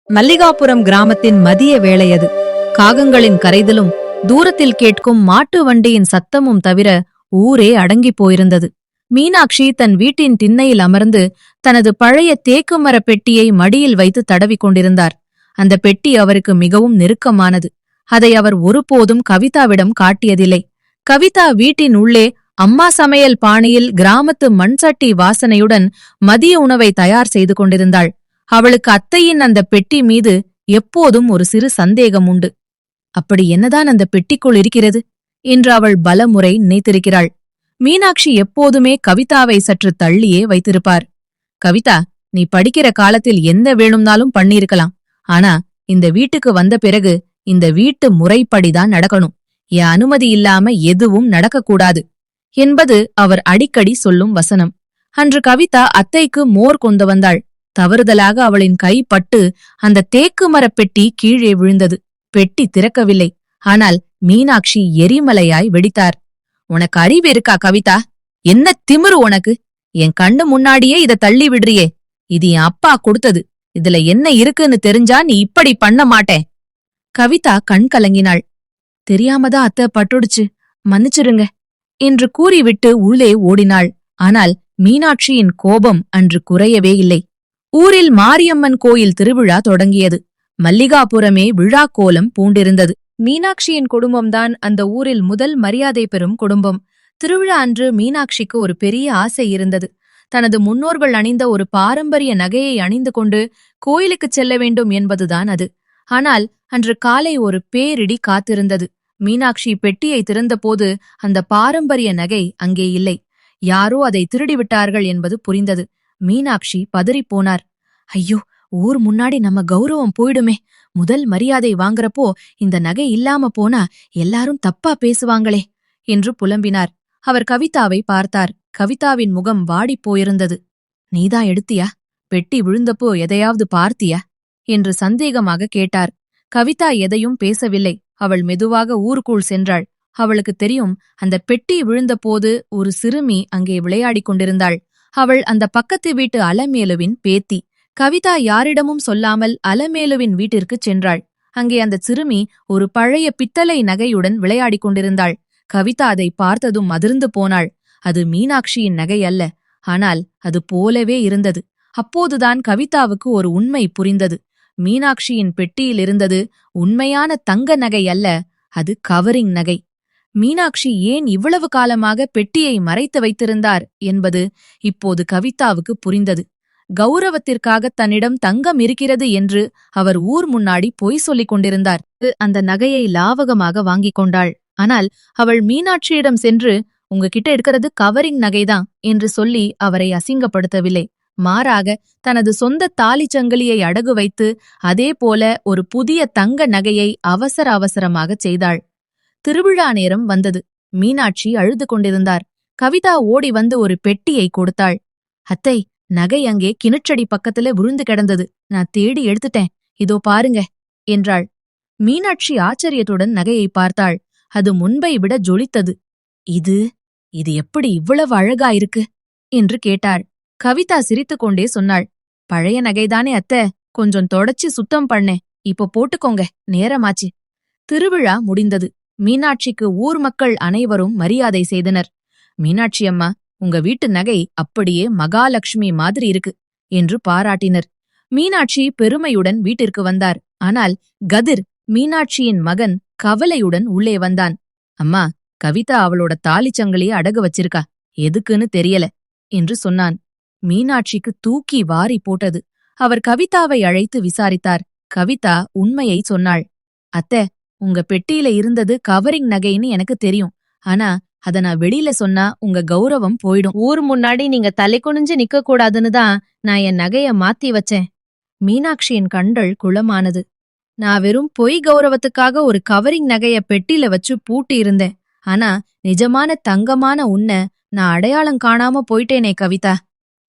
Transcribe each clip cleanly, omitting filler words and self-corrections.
மல்லிகாபுரம் கிராமத்தின் மதிய வேளையது. காகங்களின் கரைதலும் தூரத்தில் கேட்கும் மாட்டு வண்டியின் சத்தமும் தவிர ஊரே அடங்கிப் போயிருந்தது. மீனாட்சி தன் வீட்டின் திண்ணையில் அமர்ந்து தனது பழைய தேக்கு மரப் பெட்டியை மடியில் வைத்து தடவிக் கொண்டிருந்தார். அந்த பெட்டி அவருக்கு மிகவும் நெருக்கமானது. அதை அவர் ஒருபோதும் கவிதாவிடம் காட்டியதில்லை. கவிதா வீட்டின் உள்ளே அம்மா சமையல் பாணியில் கிராமத்து மண்சட்டி வாசனையுடன் மதிய உணவை தயார் செய்து கொண்டிருந்தாள். அவளுக்கு அத்தையின் அந்த பெட்டி மீது எப்போதும் ஒரு சிறு சந்தேகம் உண்டு. அப்படி என்னதான் அந்த பெட்டிக்குள் இருக்கிறது என்று அவள் பலமுறை நினைத்திருக்கிறாள். மீனாட்சி எப்போதுமே கவிதாவை சற்று தள்ளியே வைத்திருப்பார். கவிதா, நீ படிக்கிற காலத்தில் என்ன வேணும்னாலும் பண்ணியிருக்கலாம். ஆனா இந்த வீட்டுக்கு வந்த பிறகு இந்த வீட்டு முறைப்படிதான் நடக்கணும். என் அனுமதி இல்லாம எதுவும் நடக்கக்கூடாது என்பது அவர் அடிக்கடி சொல்லும் வசனம். அன்று கவிதா அத்தைக்கு மோர் கொண்டு வந்தாள். தவறுதலாக அவளின் கை பட்டு அந்த தேக்கு மரப் பெட்டி கீழே விழுந்தது. பெட்டி திறக்கவில்லை. ஆனால் மீனாட்சி எரிமலையாய் வெடித்தார். உனக்கு அறிவு இருக்கா கவிதா? என்ன திமிரு உனக்கு? என் கண்ணு முன்னாடியே இத தள்ளி விடுறியே. இது என் அப்பா கொடுத்தது. இதுல என்ன இருக்குன்னு தெரிஞ்சா நீ இப்படி பண்ண மாட்டே. கவிதா கண் கலங்கினாள். தெரியாமதான் அத்தை பட்டுடுச்சு, மன்னிச்சிருங்க என்று கூறிவிட்டு உள்ளே ஓடினாள். ஆனால் மீனாட்சியின் கோபம் அன்று குறையவே இல்லை. ஊரில் மாரியம்மன் கோயில் திருவிழா தொடங்கியது. மல்லிகாபுரமே விழா கோலம் பூண்டிருந்தது. மீனாட்சியின் குடும்பம்தான் அந்த ஊரில் முதல் மரியாதை பெறும் குடும்பம். திருவிழா அன்று மீனாட்சிக்கு ஒரு பெரிய ஆசை இருந்தது. தனது முன்னோர்கள் அணிந்த ஒரு பாரம்பரிய நகையை அணிந்து கொண்டு கோயிலுக்குச் செல்ல வேண்டும் என்பதுதான் அது. ஆனால் அன்று காலை ஒரு பேரிடி காத்திருந்தது. மீனாட்சி பெட்டியை திறந்தபோது அந்த பாரம்பரிய நகை அங்கே இல்லை. யாரோ அதை திருடிவிட்டார்கள் என்பது புரிந்தது. மீனாட்சி பதறிப்போனார். ஐயோ, ஊர் முன்னாடி நம்ம கௌரவம் போயிடுமே. முதல் மரியாதை வாங்கறப்போ இந்த நகை இல்லாம போனா எல்லாரும் தப்பா பேசுவாங்களே என்று புலம்பினார். அவர் கவிதாவை பார்த்தார். கவிதாவின் முகம் வாடிப் போயிருந்தது. நீதான் எடுத்தியா? பெட்டி விழுந்தப்போ எதையாவது பார்த்தியா என்று சந்தேகமாக கேட்டார். கவிதா எதையும் பேசவில்லை. அவள் மெதுவாக ஊருக்குள் சென்றாள். அவளுக்கு தெரியும், அந்த பெட்டி விழுந்தபோது ஒரு சிறுமி அங்கே விளையாடிக் கொண்டிருந்தாள். அவள் அந்த பக்கத்து வீட்டு அலமேலுவின் பேத்தி. கவிதா யாரிடமும் சொல்லாமல் அலமேலுவின் வீட்டிற்குச் சென்றாள். அங்கே அந்த சிறுமி ஒரு பழைய பித்தளை நகையுடன் விளையாடிக் கொண்டிருந்தாள். கவிதா அதை பார்த்ததும் அதிர்ந்து போனாள். அது மீனாட்சியின் நகை அல்ல. ஆனால் அது போலவே இருந்தது. அப்போதுதான் கவிதாவுக்கு ஒரு உண்மை புரிந்தது. மீனாட்சியின் பெட்டியில் இருந்தது உண்மையான தங்க நகை அல்ல, அது கவரிங் நகை. மீனாட்சி ஏன் இவ்வளவு காலமாக பெட்டியை மறைத்து வைத்திருந்தார் என்பது இப்போது கவிதாவுக்கு புரிந்தது. கௌரவத்திற்காக தன்னிடம் தங்கம் இருக்கிறது என்று அவர் ஊர் முன்னாடி பொய் சொல்லிக் கொண்டிருந்தார். அந்த நகையை லாவகமாக வாங்கிக் கொண்டாள். ஆனால் அவள் மீனாட்சியிடம் சென்று, உங்ககிட்ட இருக்கிறது கவரிங் நகைதான் என்று சொல்லி அவரை அசிங்கப்படுத்தவில்லை. மாறாக தனது சொந்த தாலிச்சங்கிலியை அடகு வைத்து அதே போல ஒரு புதிய தங்க நகையை அவசர அவசரமாகச் செய்தாள். திருவிழா நேரம் வந்தது. மீனாட்சி அழுது கொண்டிருந்தார். கவிதா ஓடி வந்து ஒரு பெட்டியை கொடுத்தாள். அத்தை, நகை அங்கே கிணற்றடி பக்கத்துல விழுந்து கிடந்தது. நான் தேடி எடுத்துட்டேன். இதோ பாருங்க என்றாள். மீனாட்சி ஆச்சரியத்துடன் நகையை பார்த்தாள். அது முன்பை விட ஜொலித்தது. இது இது எப்படி இவ்வளவு அழகா இருக்கு என்று கேட்டாள். கவிதா சிரித்துக்கொண்டே சொன்னாள். பழைய நகைதானே அத்தை, கொஞ்சம் தொடச்சு சுத்தம் பண்ணேன். இப்ப போட்டுக்கோங்க, நேரமாச்சு. திருவிழா முடிந்தது. மீனாட்சிக்கு ஊர் மக்கள் அனைவரும் மரியாதை செய்தனர். மீனாட்சி அம்மா, உங்க வீட்டு நகை அப்படியே மகாலட்சுமி மாதிரி இருக்கு என்று பாராட்டினர். மீனாட்சி பெருமையுடன் வீட்டிற்கு வந்தார். ஆனால் கதிர், மீனாட்சியின் மகன், கவலையுடன் உள்ளே வந்தான். அம்மா, கவிதா அவளோட தாலிச்சங்கிலிய அடகு வச்சிருக்கா, எதுக்குன்னு தெரியல என்று சொன்னான். மீனாட்சிக்கு தூக்கி வாரி போட்டது. அவர் கவிதாவை அழைத்து விசாரித்தார். கவிதா உண்மையை சொன்னாள். அத்தை, உங்க பெட்டியில இருந்தது கவரிங் நகைன்னு எனக்கு தெரியும். ஆனா அத நான் வெளியில சொன்னா உங்க கௌரவம் போயிடும். ஊர் முன்னாடி நீங்க தலை குனிஞ்சு நிக்க கூடாதுன்னு தான் நான் என் நகைய மாத்தி வச்சேன். மீனாட்சியின் கண்கள் குளமானது. நான் வெறும் பொய் கௌரவத்துக்காக ஒரு கவரிங் நகைய பெட்டியில வச்சு பூட்டி இருந்தேன். ஆனா நிஜமான தங்கமான உன்னை நான் அடையாளம் காணாம போயிட்டேனே கவிதா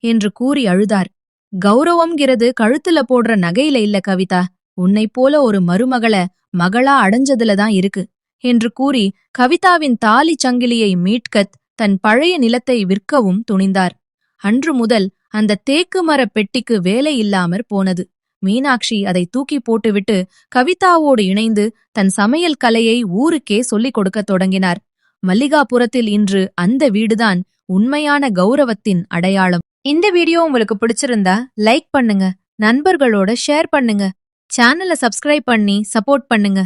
என்று கூறி அழுதார். கௌரவம்ங்கிறது கழுத்துல போடுற நகையில இல்ல கவிதா, உன்னை போல ஒரு மருமகளை மகளா அடைஞ்சதுலதான் இருக்கு என்று கூறி கவிதாவின் தாலி சங்கிலியை மீட்கத் தன் பழைய நிலத்தை விற்கவும் துணிந்தார். அன்று முதல் அந்த தேக்கு மரப் பெட்டிக்கு வேலை இல்லாமற் போனது. மீனாட்சி அதை தூக்கி போட்டுவிட்டு கவிதாவோடு இணைந்து தன் சமையல் கலையை ஊருக்கே சொல்லிக் கொடுக்கத் தொடங்கினார். மல்லிகாபுரத்தில் இன்று அந்த வீடுதான் உண்மையான கௌரவத்தின் அடையாளம். இந்த வீடியோ உங்களுக்கு பிடிச்சிருந்தா லைக் பண்ணுங்க, நண்பர்களோட ஷேர் பண்ணுங்க, சேனலை சப்ஸ்கிரைப் பண்ணி சப்போர்ட் பண்ணுங்க.